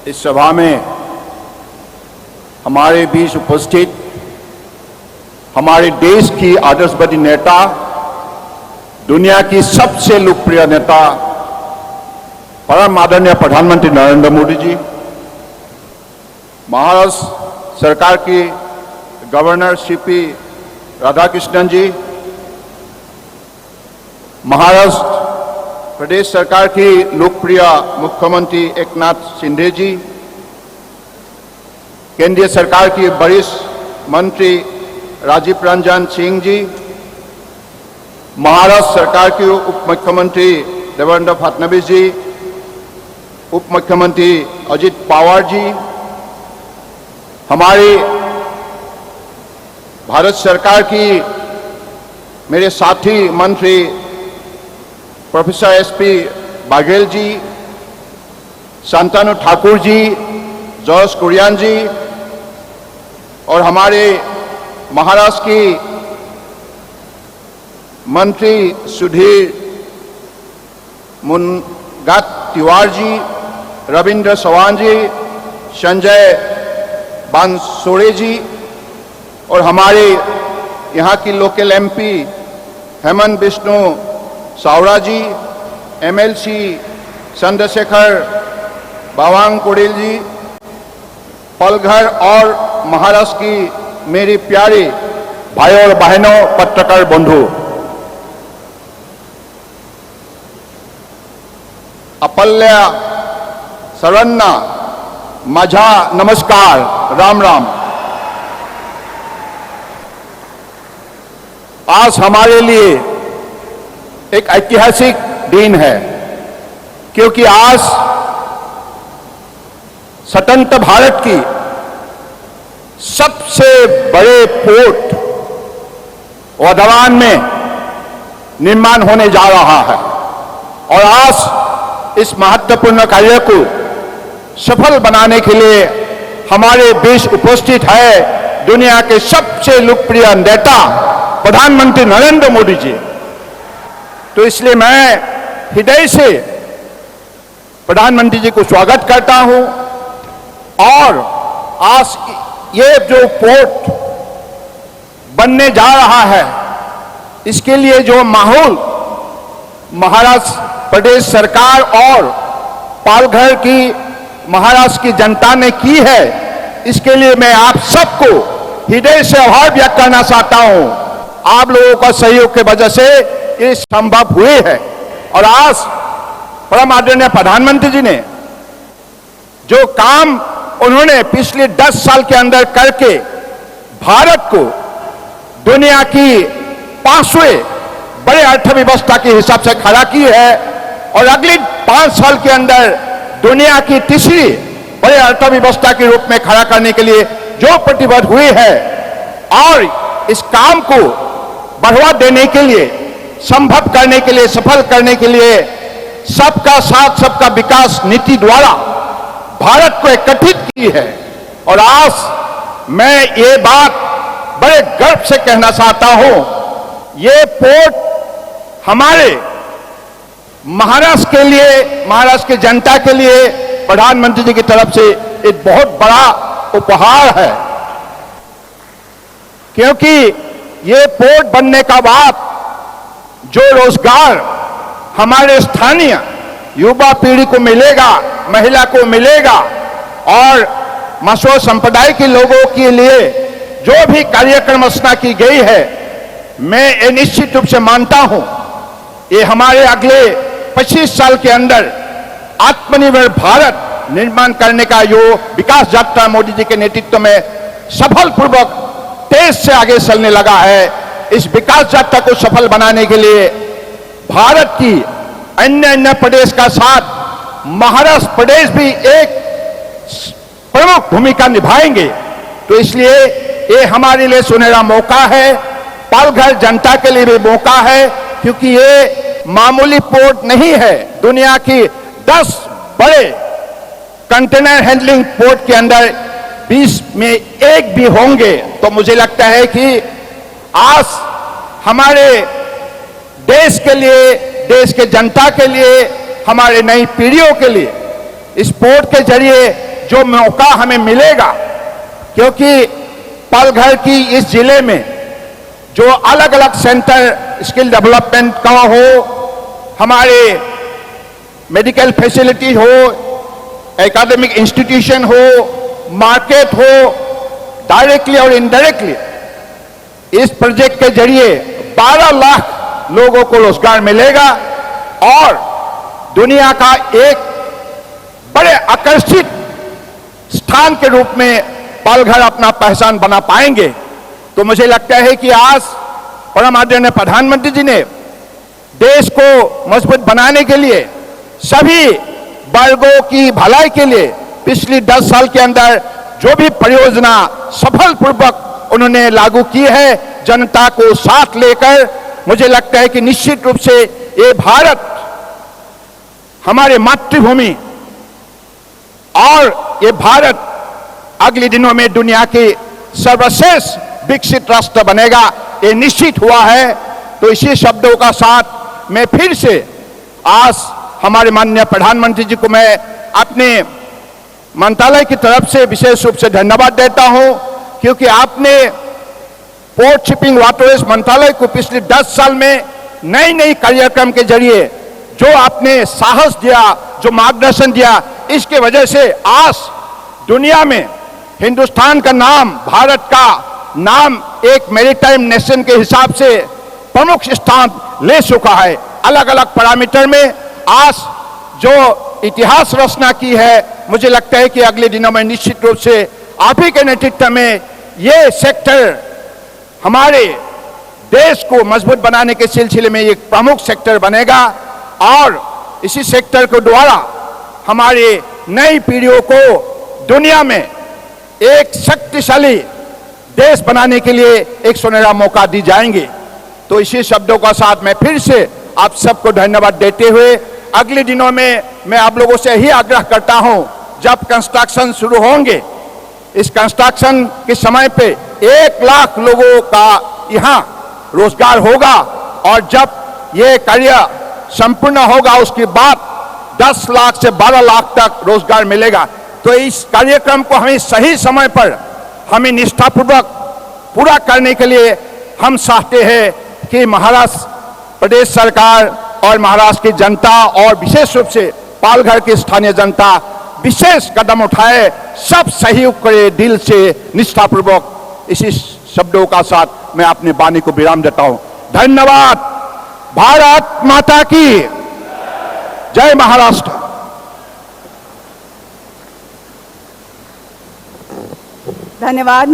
इस सभा में हमारे बीच उपस्थित हमारे देश की आदर्शवादी नेता, दुनिया की सबसे लोकप्रिय नेता परम आदरणीय प्रधानमंत्री नरेंद्र मोदी जी, महाराष्ट्र सरकार की गवर्नर सीपी राधाकृष्णन जी, महाराष्ट्र प्रदेश सरकार की लोकप्रिय मुख्यमंत्री एकनाथ शिंदे जी, केंद्रीय सरकार की वरिष्ठ मंत्री राजीव रंजन सिंह जी, महाराष्ट्र सरकार के उप मुख्यमंत्री देवेंद्र फडणवीस जी, उप मुख्यमंत्री अजित पवार जी, हमारी भारत सरकार की मेरे साथी मंत्री प्रोफेसर एसपी बाघेल जी, शांतनु ठाकुर जी, जॉर्ज कुरियन जी और हमारे महाराष्ट्र की मंत्री सुधीर मुनगंटीवार जी, रविंद्र चौहान जी, संजय बानसोड़े जी और हमारे यहाँ की लोकल एमपी हेमंत बिश्नू सावरा जी, एमएलसी चंद्रशेखर बावनकुळे जी, पलघर और महाराष्ट्र की मेरी प्यारी भाइयों और बहनों, पत्रकार बंधु, अपल्या सर्वांना माझा नमस्कार, राम राम। आज हमारे लिए एक ऐतिहासिक दिन है, क्योंकि आज स्वतंत्र भारत की सबसे बड़े पोर्ट वर्धमान में निर्माण होने जा रहा है और आज इस महत्वपूर्ण कार्य को सफल बनाने के लिए हमारे बीच उपस्थित है दुनिया के सबसे लोकप्रिय नेता प्रधानमंत्री नरेंद्र मोदी जी। तो इसलिए मैं हृदय से प्रधानमंत्री जी को स्वागत करता हूं और आज ये जो पोर्ट बनने जा रहा है, इसके लिए जो माहौल महाराष्ट्र प्रदेश सरकार और पालघर की महाराष्ट्र की जनता ने की है, इसके लिए मैं आप सबको हृदय से आभार व्यक्त करना चाहता हूं। आप लोगों का सहयोग की वजह से ये संभव हुए है और आज परम आदरणीय प्रधानमंत्री जी ने जो काम उन्होंने पिछले 10 साल के अंदर करके भारत को दुनिया की 5वें बड़े अर्थव्यवस्था के हिसाब से खड़ा की है और अगले 5 साल के अंदर दुनिया की तीसरी बड़े अर्थव्यवस्था के रूप में खड़ा करने के लिए जो प्रतिबद्ध हुए हैं और इस काम को बढ़ावा देने के लिए, संभव करने के लिए, सफल करने के लिए सबका साथ सबका विकास नीति द्वारा भारत को एकत्रित की है। और आज मैं ये बात बड़े गर्व से कहना चाहता हूं, ये पोर्ट हमारे महाराष्ट्र के लिए, महाराष्ट्र की जनता के लिए प्रधानमंत्री जी की तरफ से एक बहुत बड़ा उपहार है, क्योंकि ये पोर्ट बनने का बाद जो रोजगार हमारे स्थानीय युवा पीढ़ी को मिलेगा, महिला को मिलेगा और मसो संप्रदाय के लोगों के लिए जो भी कार्यक्रम रचना की गई है, मैं ये निश्चित रूप से मानता हूं ये हमारे अगले 25 साल के अंदर आत्मनिर्भर भारत निर्माण करने का जो विकास यात्रा मोदी जी के नेतृत्व में सफलपूर्वक तेज से आगे चलने लगा है, इस विकास यात्रा को सफल बनाने के लिए भारत की अन्य प्रदेश का साथ महाराष्ट्र प्रदेश भी एक प्रमुख भूमिका निभाएंगे। तो इसलिए ये हमारे लिए सुनहरा मौका है, पालघर जनता के लिए भी मौका है, क्योंकि ये मामूली पोर्ट नहीं है। दुनिया की 10 बड़े कंटेनर हैंडलिंग पोर्ट के अंदर 20 में एक भी होंगे। तो मुझे लगता है कि आज हमारे देश के लिए, देश के जनता के लिए, हमारे नई पीढ़ियों के लिए इस पोर्ट के जरिए जो मौका हमें मिलेगा, क्योंकि पालघर की इस जिले में जो अलग अलग सेंटर स्किल डेवलपमेंट का हो, हमारे मेडिकल फैसिलिटी हो, एकेडमिक इंस्टीट्यूशन हो, मार्केट हो, डायरेक्टली और इनडायरेक्टली इस प्रोजेक्ट के जरिए 12 लाख लोगों को रोजगार मिलेगा और दुनिया का एक बड़े आकर्षित स्थान के रूप में पालघर अपना पहचान बना पाएंगे। तो मुझे लगता है कि आज परम आदरणीय प्रधानमंत्री जी ने देश को मजबूत बनाने के लिए, सभी वर्गों की भलाई के लिए पिछली 10 साल के अंदर जो भी परियोजना सफलपूर्वक उन्होंने लागू की है, जनता को साथ लेकर, मुझे लगता है कि निश्चित रूप से ये भारत, हमारे मातृभूमि और ये भारत अगले दिनों में दुनिया के सर्वश्रेष्ठ विकसित राष्ट्र बनेगा, ये निश्चित हुआ है। तो इसी शब्दों का साथ मैं फिर से आज हमारे माननीय प्रधानमंत्री जी को मैं अपने मंत्रालय की तरफ से विशेष रूप से धन्यवाद देता हूं, क्योंकि आपने पोर्ट शिपिंग वाटरवेज मंत्रालय को पिछले 10 साल में नई नई कार्यक्रम के जरिए जो आपने साहस दिया, जो मार्गदर्शन दिया, इसके वजह से आज दुनिया में हिंदुस्तान का नाम, भारत का नाम एक मैरीटाइम नेशन के हिसाब से प्रमुख स्थान ले चुका है। अलग अलग पैरामीटर में आज जो इतिहास रचना की है, मुझे लगता है कि अगले दिनों में निश्चित रूप से आप ही के नेतृत्व में ये सेक्टर हमारे देश को मजबूत बनाने के सिलसिले में एक प्रमुख सेक्टर बनेगा और इसी सेक्टर के द्वारा हमारे नई पीढ़ियों को दुनिया में एक शक्तिशाली देश बनाने के लिए एक सुनहरा मौका दी जाएंगे। तो इसी शब्दों का साथ मैं फिर से आप सबको धन्यवाद देते हुए अगले दिनों में मैं आप लोगों से यही आग्रह करता हूं, जब कंस्ट्रक्शन शुरू होंगे, इस कंस्ट्रक्शन के समय पे 1 लाख लोगों का यहाँ रोजगार होगा और जब ये कार्य संपूर्ण होगा उसके बाद 10 लाख से 12 लाख तक रोजगार मिलेगा। तो इस कार्यक्रम को हमें सही समय पर हमें निष्ठापूर्वक पूरा करने के लिए हम चाहते हैं कि महाराष्ट्र प्रदेश सरकार और महाराष्ट्र की जनता और विशेष रूप से पालघर की स्थानीय जनता विशेष कदम उठाए, सब सहयोग करे दिल से निष्ठापूर्वक। इसी शब्दों का साथ मैं अपनी वाणी को विराम देता हूं। धन्यवाद। भारत माता की जय। महाराष्ट्र। धन्यवाद।